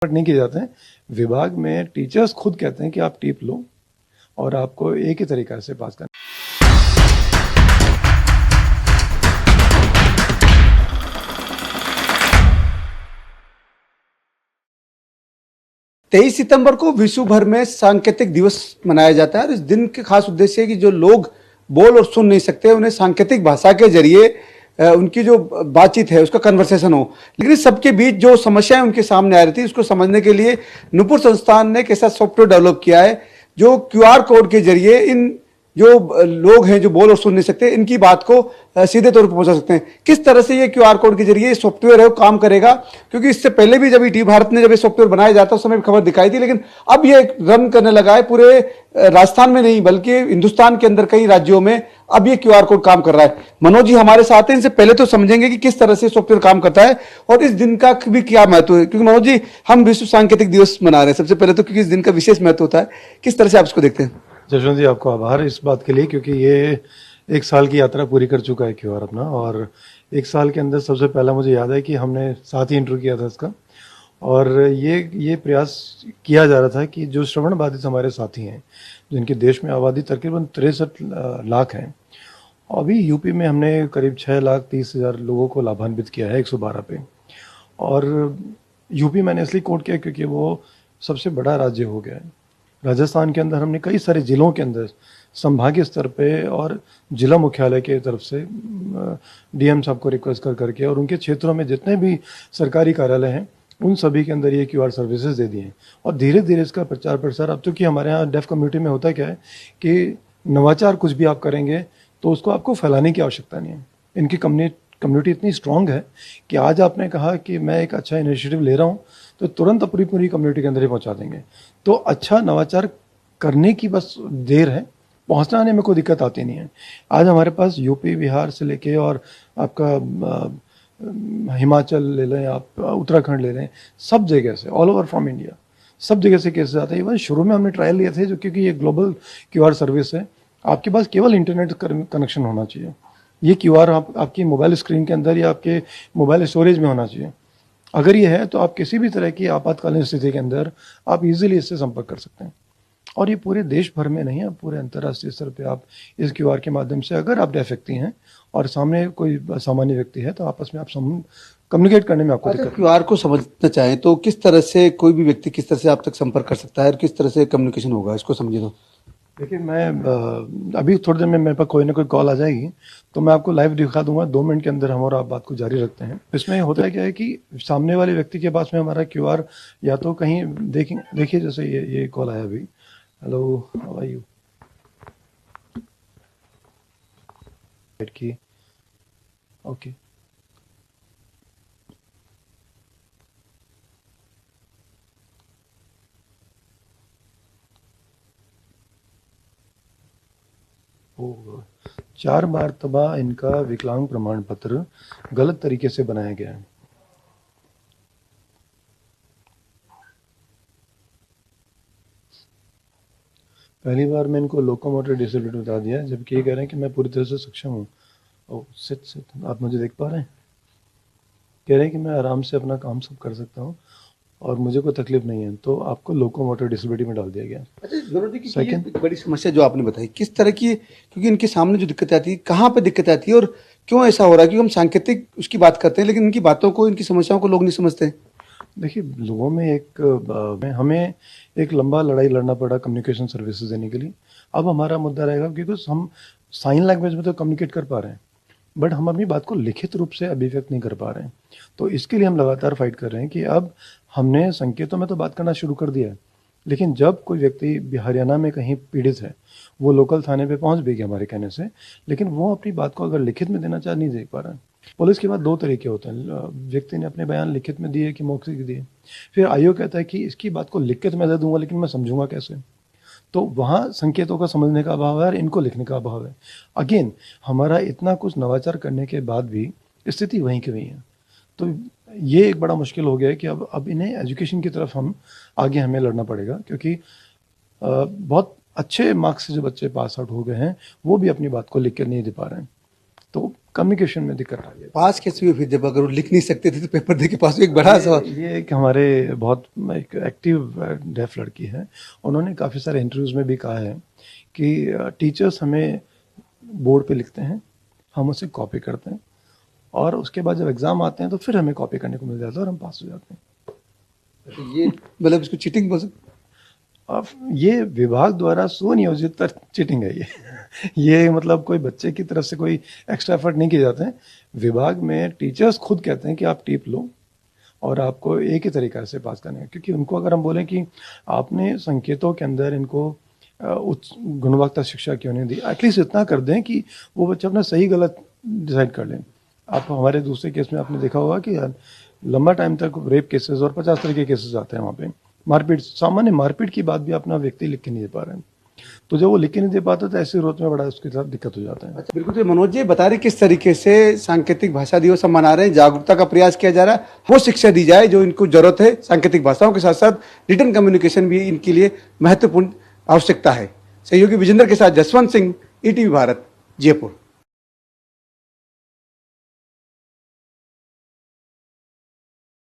नहीं किए जाते हैं। विभाग में टीचर्स खुद कहते हैं कि आप टिप लो और आपको एक ही तरीका से पास करना। 23 सितंबर को विश्व भर में सांकेतिक दिवस मनाया जाता है और इस दिन के खास उद्देश्य है कि जो लोग बोल और सुन नहीं सकते उन्हें सांकेतिक भाषा के जरिए उनकी जो बातचीत है उसका कन्वर्सेशन हो। लेकिन इस सबके बीच जो समस्याएं उनके सामने आ रही थी उसको समझने के लिए नुपुर संस्थान ने एक ऐसा सॉफ्टवेयर डेवलप किया है जो QR कोड के जरिए इन जो लोग हैं जो बोल और सुन नहीं सकते इनकी बात को सीधे तौर पर पहुंचा सकते हैं। किस तरह से ये QR कोड के जरिए सॉफ्टवेयर है वो काम करेगा, क्योंकि इससे पहले भी जब ईटी भारत ने जब ये सॉफ्टवेयर बनाया जाता उस समय भी खबर दिखाई थी, लेकिन अब ये रन करने लगा है पूरे राजस्थान में नहीं बल्कि हिंदुस्तान के अंदर कई राज्यों में अब ये QR कोड काम कर रहा है। मनोज जी हमारे साथ हैं, इनसे पहले तो समझेंगे कि किस तरह से सॉफ्टवेयर काम करता है और इस दिन का भी क्या महत्व है, क्योंकि मनोज जी हम विश्व सांकेतिक दिवस मना रहे हैं सबसे पहले तो, क्योंकि इस दिन का विशेष महत्व होता है। किस तरह से आप इसको देखते हैं? जशवंत जी आपको आभार इस बात के लिए, क्योंकि ये एक साल की यात्रा पूरी कर चुका है QR अपना, और एक साल के अंदर सबसे पहला मुझे याद है कि हमने साथ ही इंटरव्यू किया था इसका, और ये प्रयास किया जा रहा था कि जो श्रवण बाधित हमारे साथी हैं जिनकी देश में आबादी तकरीबन 63 लाख है, अभी यूपी में हमने करीब 6,30,000 लोगों को लाभान्वित किया है 112 पे। और यूपी मैंने इसलिए कोट किया क्योंकि वो सबसे बड़ा राज्य हो गया है। राजस्थान के अंदर हमने कई सारे जिलों के अंदर संभागीय स्तर पे और जिला मुख्यालय के तरफ से DM साहब को रिक्वेस्ट कर करके और उनके क्षेत्रों में जितने भी सरकारी कार्यालय हैं उन सभी के अंदर ये QR सर्विसेज दे दिए हैं। और धीरे धीरे इसका प्रचार प्रसार, अब चूँकि हमारे यहाँ डेफ कम्युनिटी में होता क्या है कि नवाचार कुछ भी आप करेंगे तो उसको आपको फैलाने की आवश्यकता नहीं है। इनकी कम्युनिटी इतनी स्ट्रांग है कि आज आपने कहा कि मैं एक अच्छा इनिशिएटिव ले रहा हूँ तो तुरंत अपनी पूरी कम्युनिटी के अंदर ही पहुँचा देंगे। तो अच्छा नवाचार करने की बस देर है, पहुँचने आने में कोई दिक्कत आती नहीं है। आज हमारे पास यूपी बिहार से लेके और आपका हिमाचल ले लें, आप उत्तराखंड ले लें, सब जगह से ऑल ओवर फ्रॉम इंडिया सब जगह से केसेस आते हैं। इवन शुरू में हमने ट्रायल लिए थे जो, क्योंकि ये ग्लोबल QR सर्विस है, आपके पास केवल इंटरनेट कनेक्शन होना चाहिए। ये QR आपकी मोबाइल स्क्रीन के अंदर या आपके मोबाइल स्टोरेज में होना चाहिए। अगर ये है तो आप किसी भी तरह की आपातकालीन स्थिति के अंदर आप इजीली इससे संपर्क कर सकते हैं। और ये पूरे देश भर में नहीं है, पूरे अंतर्राष्ट्रीय स्तर पे आप इस QR के माध्यम से अगर आप डेफ व्यक्ति हैं और सामने कोई सामान्य व्यक्ति है तो आपस में आप कम्युनिकेट करने में आपको दिक्कत। QR को समझना चाहें तो किस तरह से कोई भी व्यक्ति किस तरह से आप तक संपर्क कर सकता है और किस तरह से कम्युनिकेशन होगा, इसको समझिए। तो देखिए मैं अभी थोड़ी देर में मेरे पास कोई ना कोई कॉल आ जाएगी तो मैं आपको लाइव दिखा दूंगा, 2 मिनट के अंदर हम और आप बात को जारी रखते हैं। इसमें होता है क्या है कि सामने वाले व्यक्ति के पास में हमारा QR या तो कहीं देखिए जैसे ये कॉल आया अभी, हेलो हाउ आर यू की, ओके ओ 4 मरतबा इनका विकलांग प्रमाण पत्र गलत तरीके से बनाया गया है। पहली बार मैं इनको लोकोमोटर डिसेबिलिटी बता दिया, जबकि ये कह रहे हैं कि मैं पूरी तरह से सक्षम हूँ। ओ सिट आप मुझे देख पा रहे हैं? कह रहे हैं कि मैं आराम से अपना काम सब कर सकता हूँ और मुझे कोई तकलीफ नहीं है, तो आपको लोकोमोटर डिसेबिलिटी में डाल दिया गया। अच्छा, ये बड़ी समस्या जो आपने बताई किस तरह की, क्योंकि इनके सामने जो दिक्कत आती है कहाँ पे दिक्कत आती है और क्यों ऐसा हो रहा है? क्योंकि हम सांकेतिक उसकी बात करते हैं लेकिन इनकी बातों को, इनकी समस्याओं को लोग नहीं समझते। देखिए लोगों में हमें एक लंबा लड़ाई लड़ना पड़ा कम्युनिकेशन सर्विसेज देने के लिए। अब हमारा मुद्दा रहेगा क्योंकि हम साइन लैंग्वेज में तो कम्युनिकेट कर पा रहे हैं बट हम अपनी बात को लिखित रूप से अभिव्यक्त नहीं कर पा रहे हैं। तो इसके लिए हम लगातार फाइट कर रहे हैं कि अब हमने संकेतों में तो बात करना शुरू कर दिया है, लेकिन जब कोई व्यक्ति हरियाणा में कहीं पीड़ित है वो लोकल थाने पे पहुंच भी गया हमारे कहने से, लेकिन वो अपनी बात को अगर लिखित में देना चाह नहीं दे पा रहा है। पुलिस के बाद 2 तरीके होते हैं, व्यक्ति ने अपने बयान लिखित में दिए कि मौखिक दिए, फिर आयोग कहता है कि इसकी बात को लिखित में दे दूंगा लेकिन मैं समझूंगा कैसे। तो वहाँ संकेतों का समझने का अभाव है और इनको लिखने का अभाव है। अगेन हमारा इतना कुछ नवाचार करने के बाद भी स्थिति वहीं की वहीं है। तो ये एक बड़ा मुश्किल हो गया है कि अब इन्हें एजुकेशन की तरफ आगे हमें लड़ना पड़ेगा, क्योंकि बहुत अच्छे मार्क्स से जो बच्चे पास आउट हो गए हैं वो भी अपनी बात को लिख कर नहीं दे पा रहे हैं। तो कम्युनिकेशन में दिक्कत आ गई। पास कैसे हुए फिर जब अगर वो लिख नहीं सकते थे तो पेपर दे के पास हुए? एक बड़ा सवाल। ये एक हमारे बहुत एक एक्टिव डेफ लड़की है, उन्होंने काफ़ी सारे इंटरव्यूज़ में भी कहा है कि टीचर्स हमें बोर्ड पे लिखते हैं, हम उसे कॉपी करते हैं और उसके बाद जब एग्ज़ाम आते हैं तो फिर हमें कॉपी करने को मिल जाता है और हम पास हो जाते हैं। ये मतलब इसको चीटिंग बोल सकते? अब ये विभाग द्वारा सुनियोजित चीटिंग है ये मतलब कोई बच्चे की तरफ से कोई एक्स्ट्रा एफर्ट नहीं किए जाते हैं। विभाग में टीचर्स खुद कहते हैं कि आप टिप लो और आपको एक ही तरीका से पास करने है, क्योंकि उनको अगर हम बोलें कि आपने संकेतों के अंदर इनको उच्च गुणवत्ता शिक्षा क्यों नहीं दी, एटलीस्ट इतना कर दें कि वो बच्चा अपना सही गलत डिसाइड कर लें। आप हमारे दूसरे केस में आपने देखा होगा कि लंबा टाइम तक रेप केसेस और 50 तरह के केसेस आते हैं वहाँ पे, मारपीट, सामान्य मारपीट की बात भी अपना व्यक्ति लिख के नहीं दे पा रहे हैं, तो जब वो लिख के नहीं दे पाता तो ऐसी जरूरत में बड़ा उसके साथ दिक्कत हो जाता है। अच्छा, बिल्कुल। तो मनोज जी बता रहे किस तरीके से सांकेतिक भाषा दिवस हम मना रहे हैं, जागरूकता का प्रयास किया जा रहा है, वो शिक्षा दी जाए जो इनको जरूरत है। सांकेतिक भाषाओं के साथ साथ रिटन कम्युनिकेशन भी इनके लिए महत्वपूर्ण आवश्यकता है। सहयोगी विजेंद्र के साथ जसवंत सिंह, ईटीवी भारत, जयपुर।